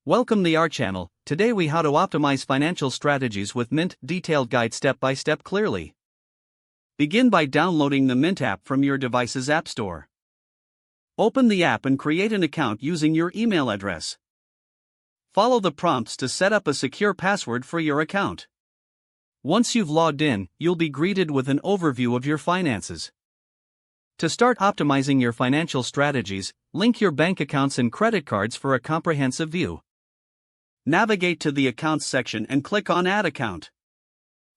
Welcome to our channel. Today we how to optimize financial strategies with Mint, detailed guide step by step clearly. Begin by downloading the Mint app from your device's app store. Open the app and create an account using your email address. Follow the prompts to set up a secure password for your account. Once you've logged in, you'll be greeted with an overview of your finances. To start optimizing your financial strategies, link your bank accounts and credit cards for a comprehensive view. Navigate to the Accounts section and click on Add Account.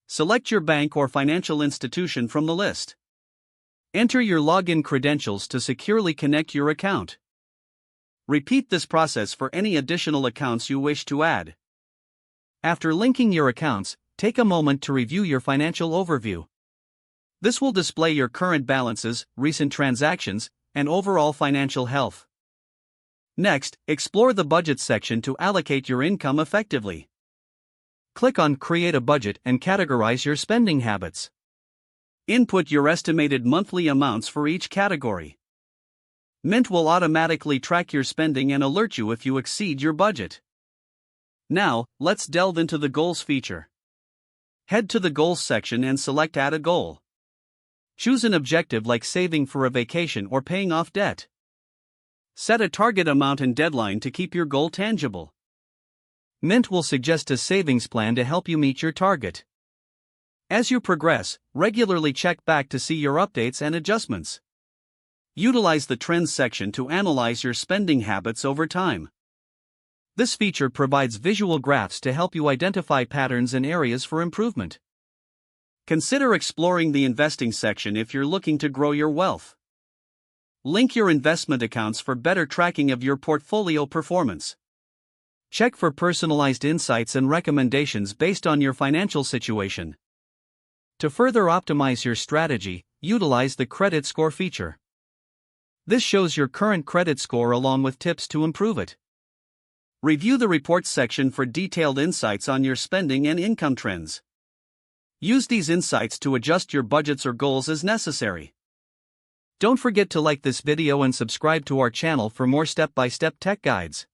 Select your bank or financial institution from the list. Enter your login credentials to securely connect your account. Repeat this process for any additional accounts you wish to add. After linking your accounts, take a moment to review your financial overview. This will display your current balances, recent transactions, and overall financial health. Next, explore the Budget section to allocate your income effectively. Click on Create a Budget and categorize your spending habits. Input your estimated monthly amounts for each category. Mint will automatically track your spending and alert you if you exceed your budget. Now, let's delve into the Goals feature. Head to the Goals section and select Add a Goal. Choose an objective like saving for a vacation or paying off debt. Set a target amount and deadline to keep your goal tangible. Mint will suggest a savings plan to help you meet your target. As you progress, regularly check back to see your updates and adjustments. Utilize the Trends section to analyze your spending habits over time. This feature provides visual graphs to help you identify patterns and areas for improvement. Consider exploring the Investing section if you're looking to grow your wealth. Link your investment accounts for better tracking of your portfolio performance. Check for personalized insights and recommendations based on your financial situation. To further optimize your strategy, utilize the Credit Score feature. This shows your current credit score along with tips to improve it. Review the Reports section for detailed insights on your spending and income trends. Use these insights to adjust your budgets or goals as necessary. Don't forget to like this video and subscribe to our channel for more step-by-step tech guides.